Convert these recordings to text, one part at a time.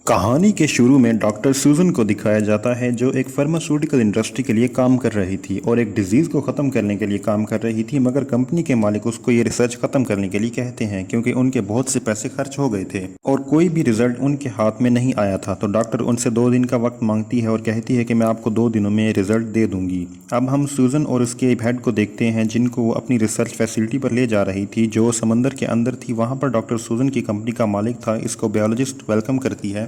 कहानी के शुरू में डॉक्टर सूजन को दिखाया जाता है जो एक फार्मास्यूटिकल इंडस्ट्री के लिए काम कर रही थी और एक डिजीज़ को ख़त्म करने के लिए काम कर रही थी, मगर कंपनी के मालिक उसको ये रिसर्च ख़त्म करने के लिए कहते हैं क्योंकि उनके बहुत से पैसे खर्च हो गए थे और कोई भी रिजल्ट उनके हाथ में नहीं आया था। तो डॉक्टर उनसे 2 दिन का वक्त मांगती है और कहती है कि मैं आपको 2 दिनों में रिजल्ट दे दूंगी। अब हम सूजन और उसके हेड को देखते हैं जिनको वो अपनी रिसर्च फैसिलिटी पर ले जा रही थी जो समंदर के अंदर थी। वहाँ पर डॉक्टर सूजन की कंपनी का मालिक था, इसको बायोलॉजिस्ट वेलकम करती है,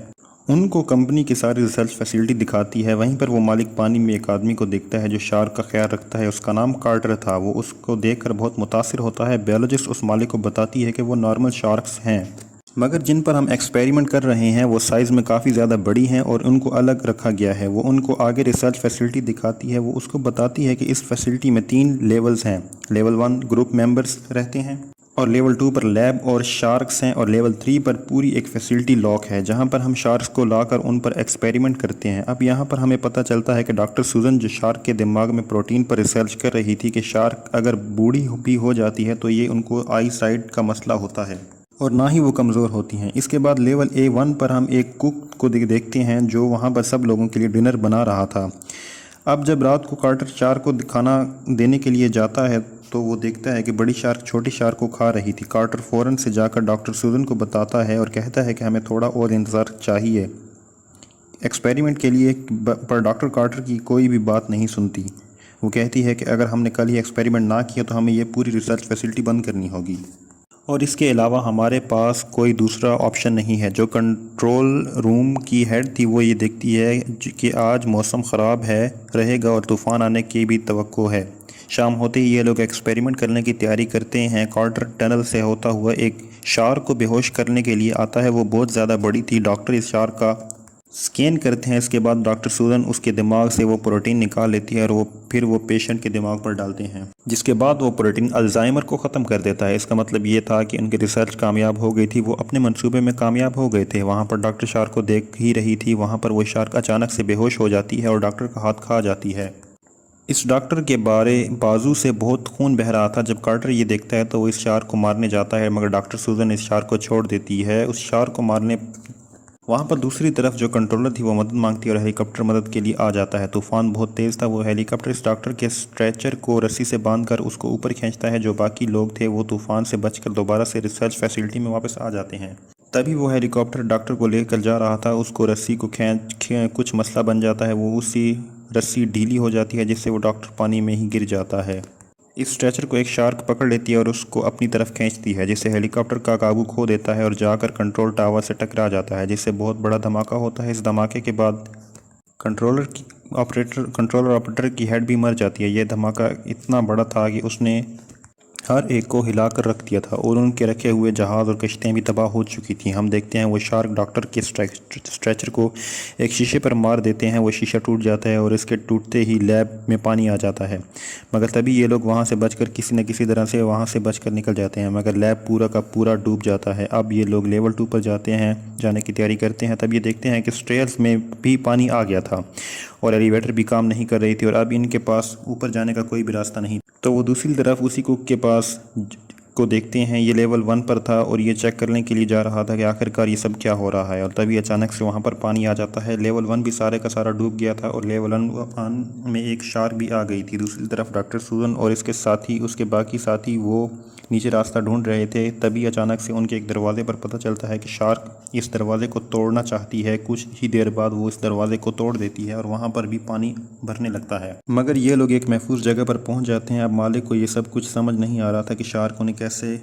उनको कंपनी की सारी रिसर्च फैसिलिटी दिखाती है। वहीं पर वो मालिक पानी में एक आदमी को देखता है जो शार्क का ख्याल रखता है, उसका नाम कार्टर था। वो उसको देखकर बहुत मुतासिर होता है। बायोलॉजिस्ट उस मालिक को बताती है कि वो नॉर्मल शार्क्स हैं, मगर जिन पर हम एक्सपेरिमेंट कर रहे हैं वो साइज़ में काफ़ी ज़्यादा बड़ी हैं और उनको अलग रखा गया है। वो उनको आगे रिसर्च फैसिलिटी दिखाती है। वो उसको बताती है कि इस फैसिलिटी में 3 लेवल्स हैं। लेवल 1 ग्रुप मेंबर्स रहते हैं और लेवल 2 पर लैब और शार्क्स हैं और लेवल 3 पर पूरी एक फैसिलिटी लॉक है जहां पर हम शार्क्स को लाकर उन पर एक्सपेरिमेंट करते हैं। अब यहां पर हमें पता चलता है कि डॉक्टर सूजन जो शार्क के दिमाग में प्रोटीन पर रिसर्च कर रही थी कि शार्क अगर बूढ़ी भी हो जाती है तो ये उनको आई साइट का मसला होता है और ना ही वो कमज़ोर होती हैं। इसके बाद लेवल A1 पर हम एक कुक को देखते हैं जो वहाँ पर सब लोगों के लिए डिनर बना रहा था। अब जब रात को कार्टर शार्क को खाना देने के लिए जाता है तो वो देखता है कि बड़ी शार्क छोटी शार्क को खा रही थी। कार्टर फ़ौरन से जाकर डॉक्टर सूजन को बताता है और कहता है कि हमें थोड़ा और इंतज़ार चाहिए एक्सपेरिमेंट के लिए, पर डॉक्टर कार्टर की कोई भी बात नहीं सुनती। वो कहती है कि अगर हमने कल ही एक्सपेरिमेंट ना किया तो हमें ये पूरी रिसर्च फैसिलिटी बंद करनी होगी और इसके अलावा हमारे पास कोई दूसरा ऑप्शन नहीं है। जो कंट्रोल रूम की हेड थी वो ये देखती है कि आज मौसम ख़राब है रहेगा और तूफ़ान आने की भी तवक्को है। शाम होते ही ये लोग एक्सपेरिमेंट करने की तैयारी करते हैं। कार्टर टनल से होता हुआ एक शार्क को बेहोश करने के लिए आता है। वो बहुत ज़्यादा बड़ी थी। डॉक्टर इस शार्क का स्कैन करते हैं। इसके बाद डॉक्टर सूजन उसके दिमाग से वो प्रोटीन निकाल लेती है और फिर वो पेशेंट के दिमाग पर डालते हैं, जिसके बाद वो प्रोटीन अल्जाइमर को ख़त्म कर देता है। इसका मतलब ये था कि उनकी रिसर्च कामयाब हो गई थी, वो अपने मंसूबे में कामयाब हो गए थे। वहाँ पर डॉक्टर शार्क को देख ही रही थी। वहाँ पर वो शार्क अचानक से बेहोश हो जाती है और डॉक्टर का हाथ खा जाती है। इस डॉक्टर के बाजू से बहुत खून बह रहा था। जब कार्टर ये देखता है तो वो इस शार्क को मारने जाता है, मगर डॉक्टर सूजन इस शार्क को छोड़ देती है। उस शार्क को मारने वहाँ पर दूसरी तरफ जो कंट्रोलर थी वो मदद मांगती है और हेलीकॉप्टर मदद के लिए आ जाता है। तूफान बहुत तेज़ था। वो हेलीकॉप्टर इस डॉक्टर के स्ट्रेचर को रस्सी से बांधकर उसको ऊपर खींचता है। जो बाकी लोग थे वो तूफान से बचकर दोबारा से रिसर्च फैसिलिटी में वापस आ जाते हैं। तभी वो हेलीकॉप्टर डॉक्टर को लेकर जा रहा था, उसको रस्सी को खींच कुछ मसला बन जाता है। वो उसी रस्सी ढीली हो जाती है जिससे वो डॉक्टर पानी में ही गिर जाता है। इस स्ट्रेचर को एक शार्क पकड़ लेती है और उसको अपनी तरफ खींचती है, जिससे हेलीकॉप्टर का काबू खो देता है और जाकर कंट्रोल टावर से टकरा जाता है, जिससे बहुत बड़ा धमाका होता है। इस धमाके के बाद कंट्रोलर ऑपरेटर की हेड भी मर जाती है। यह धमाका इतना बड़ा था कि उसने हर एक को हिलाकर रख दिया था और उनके रखे हुए जहाज़ और कश्तियाँ भी तबाह हो चुकी थी। हम देखते हैं वो शार्क डॉक्टर के स्ट्रेचर को एक शीशे पर मार देते हैं। वो शीशा टूट जाता है और इसके टूटते ही लैब में पानी आ जाता है, मगर तभी ये लोग वहाँ से बचकर किसी न किसी तरह से वहाँ से बचकर निकल जाते हैं, मगर लैब पूरा का पूरा डूब जाता है। अब ये लोग लेवल 2 पर जाने की तैयारी करते हैं। तब ये देखते हैं कि स्टेयर्स में भी पानी आ गया था और एलिवेटर भी काम नहीं कर रही थी और अब इनके पास ऊपर जाने का कोई भी रास्ता नहीं। तो वो दूसरी तरफ उसी कुक के पास को देखते हैं। ये लेवल 1 पर था और ये चेक करने के लिए जा रहा था कि आखिरकार ये सब क्या हो रहा है, और तभी अचानक से वहाँ पर पानी आ जाता है। लेवल 1 भी सारे का सारा डूब गया था और लेवल 1 में एक शार्क भी आ गई थी। दूसरी तरफ डॉक्टर सूजन और इसके साथी उसके बाकी साथी वो नीचे रास्ता ढूंढ रहे थे। तभी अचानक से उनके एक दरवाजे पर पता चलता है कि शार्क इस दरवाजे को तोड़ना चाहती है। कुछ ही देर बाद वो इस दरवाजे को तोड़ देती है और वहाँ पर भी पानी भरने लगता है, मगर ये लोग एक महफूज जगह पर पहुँच जाते हैं। अब मालिक को ये सब कुछ समझ नहीं आ रहा था कि शार्क उन्हें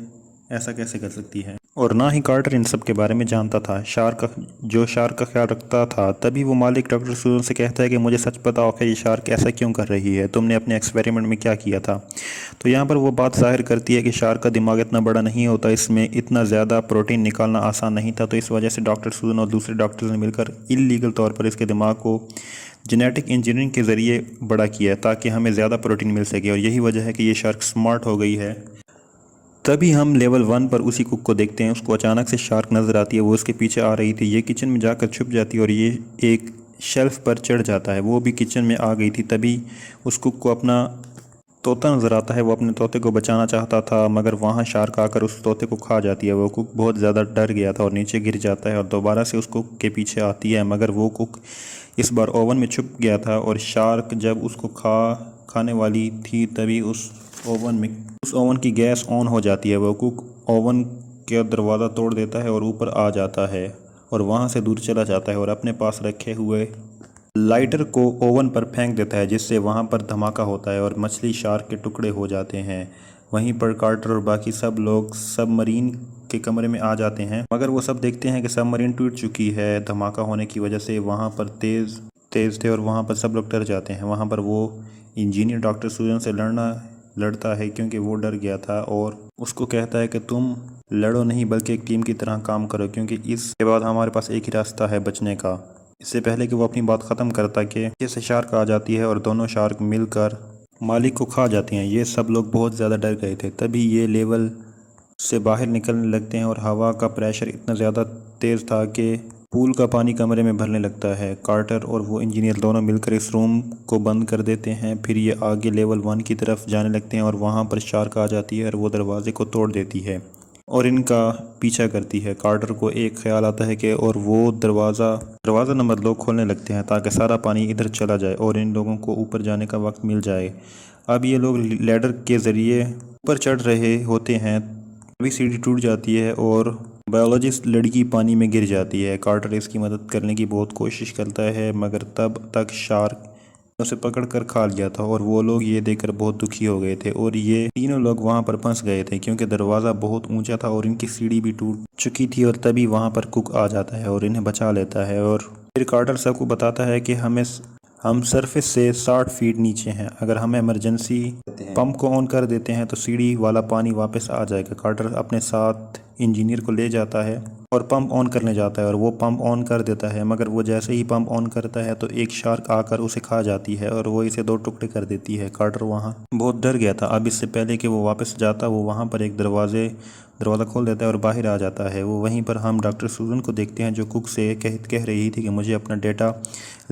ऐसा कैसे कर सकती है, और ना ही कार्टर इन सब के बारे में जानता था। शार्क का ख्याल रखता था। तभी वो मालिक डॉक्टर सूजन से कहता है कि मुझे सच बताओ कि ये शार्क ऐसा क्यों कर रही है, तुमने अपने एक्सपेरिमेंट में क्या किया था। तो यहाँ पर वो बात जाहिर करती है कि शार्क का दिमाग इतना बड़ा नहीं होता, इसमें इतना ज़्यादा प्रोटीन निकालना आसान नहीं था। तो इस वजह से डॉक्टर सूजन और दूसरे डॉक्टर्स ने मिलकर इल्लीगल तौर पर इसके दिमाग को जेनेटिक इंजीनियरिंग के ज़रिए बड़ा किया है ताकि हमें ज़्यादा प्रोटीन मिल सके, और यही वजह है कि ये शार्क स्मार्ट हो गई है। तभी हम लेवल 1 पर उसी कुक को देखते हैं। उसको अचानक से शार्क नज़र आती है। वो उसके पीछे आ रही थी। ये किचन में जाकर छुप जाती है और ये एक शेल्फ पर चढ़ जाता है। वो भी किचन में आ गई थी। तभी उस कुक को अपना तोता नज़र आता है। वो अपने तोते को बचाना चाहता था मगर वहाँ शार्क आकर उस तोते को खा जाती है। वो कुक बहुत ज़्यादा डर गया था और नीचे गिर जाता है और दोबारा से उस कुक के पीछे आती है, मगर वो कुक इस बार ओवन में छुप गया था और शार्क जब उसको खाने वाली थी तभी उस ओवन की गैस ऑन हो जाती है। वो कुक ओवन का दरवाज़ा तोड़ देता है और ऊपर आ जाता है और वहाँ से दूर चला जाता है और अपने पास रखे हुए लाइटर को ओवन पर फेंक देता है, जिससे वहाँ पर धमाका होता है और मछली शार्क के टुकड़े हो जाते हैं। वहीं पर कार्टर और बाकी सब लोग सबमरीन के कमरे में आ जाते हैं, मगर वो सब देखते हैं कि सबमरीन टूट चुकी है धमाका होने की वजह से। वहाँ पर तेज़ थे और वहाँ पर सब लोग डर जाते हैं। वहाँ पर वो इंजीनियर डॉक्टर सूजन से लड़ता है क्योंकि वो डर गया था और उसको कहता है कि तुम लड़ो नहीं बल्कि एक टीम की तरह काम करो, क्योंकि इसके बाद हमारे पास एक ही रास्ता है बचने का। इससे पहले कि वो अपनी बात ख़त्म करता कि जैसे शार्क आ जाती है और दोनों शार्क मिलकर मालिक को खा जाती हैं। ये सब लोग बहुत ज़्यादा डर गए थे। तभी ये लेवल से बाहर निकलने लगते हैं और हवा का प्रेशर इतना ज़्यादा तेज़ था कि पूल का पानी कमरे में भरने लगता है। कार्टर और वो इंजीनियर दोनों मिलकर इस रूम को बंद कर देते हैं। फिर ये आगे लेवल 1 की तरफ जाने लगते हैं और वहाँ पर शार्क आ जाती है और वो दरवाजे को तोड़ देती है और इनका पीछा करती है। कार्टर को एक ख्याल आता है कि और वो दरवाज़ा नंबर 2 खोलने लगते हैं ताकि सारा पानी इधर चला जाए और इन लोगों को ऊपर जाने का वक्त मिल जाए। अब ये लोग लैडर के ज़रिए ऊपर चढ़ रहे होते हैं, तभी सीढ़ी टूट जाती है और बायोलॉजिस्ट लड़की पानी में गिर जाती है। कार्टर इसकी मदद करने की बहुत कोशिश करता है मगर तब तक शार्क उसे पकड़ कर खा लिया था और वो लोग ये देखकर बहुत दुखी हो गए थे और ये तीनों लोग वहाँ पर फंस गए थे क्योंकि दरवाज़ा बहुत ऊंचा था और इनकी सीढ़ी भी टूट चुकी थी। और तभी वहाँ पर कुक आ जाता है और इन्हें बचा लेता है और फिर कार्टर सबको बताता है कि हम सरफेस से 60 फीट नीचे हैं। अगर हम इमरजेंसी पंप को ऑन कर देते हैं तो सीढ़ी वाला पानी वापस आ जाएगा। कार्टर अपने साथ इंजीनियर को ले जाता है और पंप ऑन करने जाता है और वो पंप ऑन कर देता है, मगर वो जैसे ही पंप ऑन करता है तो एक शार्क आकर उसे खा जाती है और वो इसे 2 टुकड़े कर देती है। कार्टर वहाँ बहुत डर गया था। अब इससे पहले कि वो वापस जाता, वो वहाँ पर एक दरवाज़ा खोल देता है और बाहर आ जाता है। वो वहीं पर हम डॉक्टर सूजन को देखते हैं जो कुक से कह रही थी कि मुझे अपना डेटा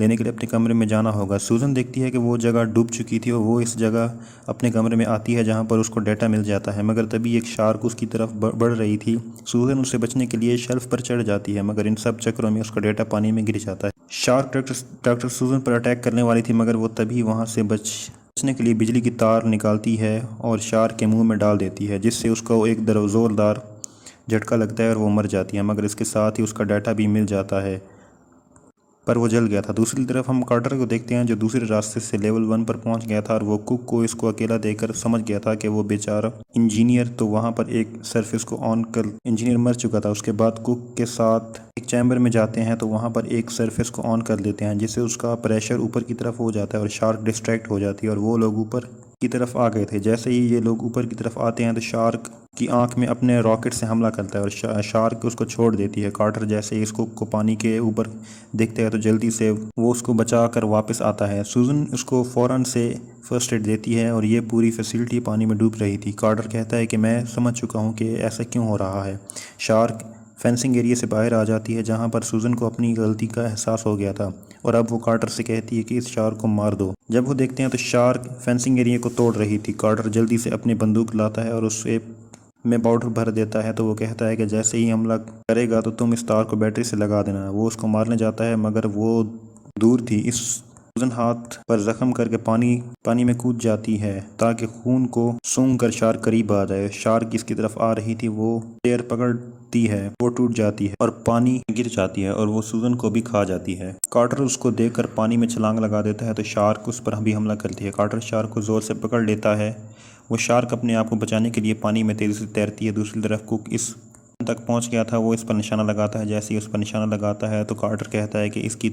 लेने के लिए अपने कमरे में जाना होगा। सूजन देखती है कि वो जगह डूब चुकी थी और वो इस जगह अपने कमरे में आती है जहाँ पर उसको डेटा मिल जाता है, मगर तभी एक शार्क उसकी तरफ बढ़ रही थी। सूजन उससे बचने के लिए शेल्फ पर चढ़ जाती है, मगर इन सब चक्करों में उसका डेटा पानी में गिर जाता है। शार्क डॉक्टर सूजन पर अटैक करने वाली थी, मगर वो तभी वहाँ से बचने के लिए बिजली की तार निकालती है और शार्क के मुंह में डाल देती है, जिससे उसको एक ज़ोरदार झटका लगता है और वो मर जाती है। मगर इसके साथ ही उसका डाटा भी मिल जाता है, पर वो जल गया था। दूसरी तरफ हम कार्टर को देखते हैं जो दूसरे रास्ते से लेवल 1 पर पहुंच गया था और वो कुक को इसको अकेला देखकर समझ गया था कि वो बेचारा इंजीनियर तो वहां पर एक सरफेस को ऑन कर इंजीनियर मर चुका था। उसके बाद कुक के साथ एक चैम्बर में जाते हैं तो वहां पर एक सरफेस को ऑन कर देते हैं, जिससे उसका प्रेशर ऊपर की तरफ हो जाता है और शार्क डिस्ट्रैक्ट हो जाती है और वो लोग ऊपर की तरफ आ गए थे। जैसे ही ये लोग ऊपर की तरफ आते हैं तो शार्क की आंख में अपने रॉकेट से हमला करता है और शार्क उसको छोड़ देती है। कार्टर जैसे ही इसको पानी के ऊपर देखते हैं तो जल्दी से वो उसको बचा कर वापस आता है। सूजन उसको फ़ौरन से फर्स्ट एड देती है और ये पूरी फैसिलिटी पानी में डूब रही थी। कार्टर कहता है कि मैं समझ चुका हूँ कि ऐसा क्यों हो रहा है। शार्क फेंसिंग एरिया से बाहर आ जाती है जहाँ पर सूजन को अपनी गलती का एहसास हो गया था और अब वो कार्टर से कहती है कि इस शार्क को मार दो। जब वो देखते हैं तो शार्क फेंसिंग एरिया को तोड़ रही थी। कार्टर जल्दी से अपनी बंदूक लाता है और उससे में पाउडर भर देता है, तो वो कहता है कि जैसे ही हमला करेगा तो तुम इस तार को बैटरी से लगा देना। वो उसको मारने जाता है मगर वो दूर थी। इस सूजन हाथ पर जख्म करके पानी में कूद जाती है ताकि खून को सूंघ कर शार्क करीब आ जाए। शार्क इसकी तरफ आ रही थी, वो पैर पकड़ती है, वो टूट जाती है और पानी गिर जाती है और वो सूजन को भी खा जाती है। कार्टर उसको देखकर पानी में छलांग लगा देता है तो शार्क उस पर भी हमला करती है। कार्टर शार्क को जोर से पकड़ लेता है। वो शार्क अपने आप को बचाने के लिए पानी में तेजी से तैरती है। दूसरी तरफ कुक इस तक पहुंच गया था, वो इस पर निशाना लगाता है। जैसे ही उस पर निशाना लगाता है तो कार्टर कहता है कि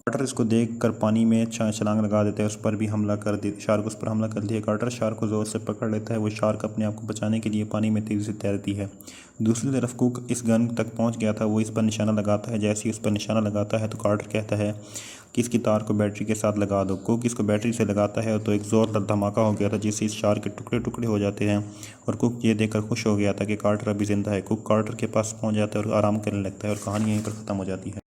कार्टर इसको देखकर पानी में छलांग लगा देता है, उस पर भी हमला कर दे। शार्क उस पर हमला कर दिया। कार्टर शार्क को जोर से पकड़ लेता है। वो शार्क अपने आप को बचाने के लिए पानी में तेजी से तैरती है। दूसरी तरफ कुक इस गन तक पहुंच गया था, वो इस पर निशाना लगाता है। जैसे ही उस पर निशाना लगाता है तो कार्टर कहता है कि इसकी तार को बैटरी के साथ लगा दो। कुक इसको बैटरी से लगाता है तो एक जोरदार धमाका हो गया था, जिससे इस शार्क के टुकड़े टुकड़े हो जाते हैं और कुक ये देखकर खुश हो गया था कि कार्टर अभी जिंदा है। कुक कार्टर के पास पहुंच जाता है और आराम करने लगता है और कहानी यहीं पर ख़त्म हो जाती है।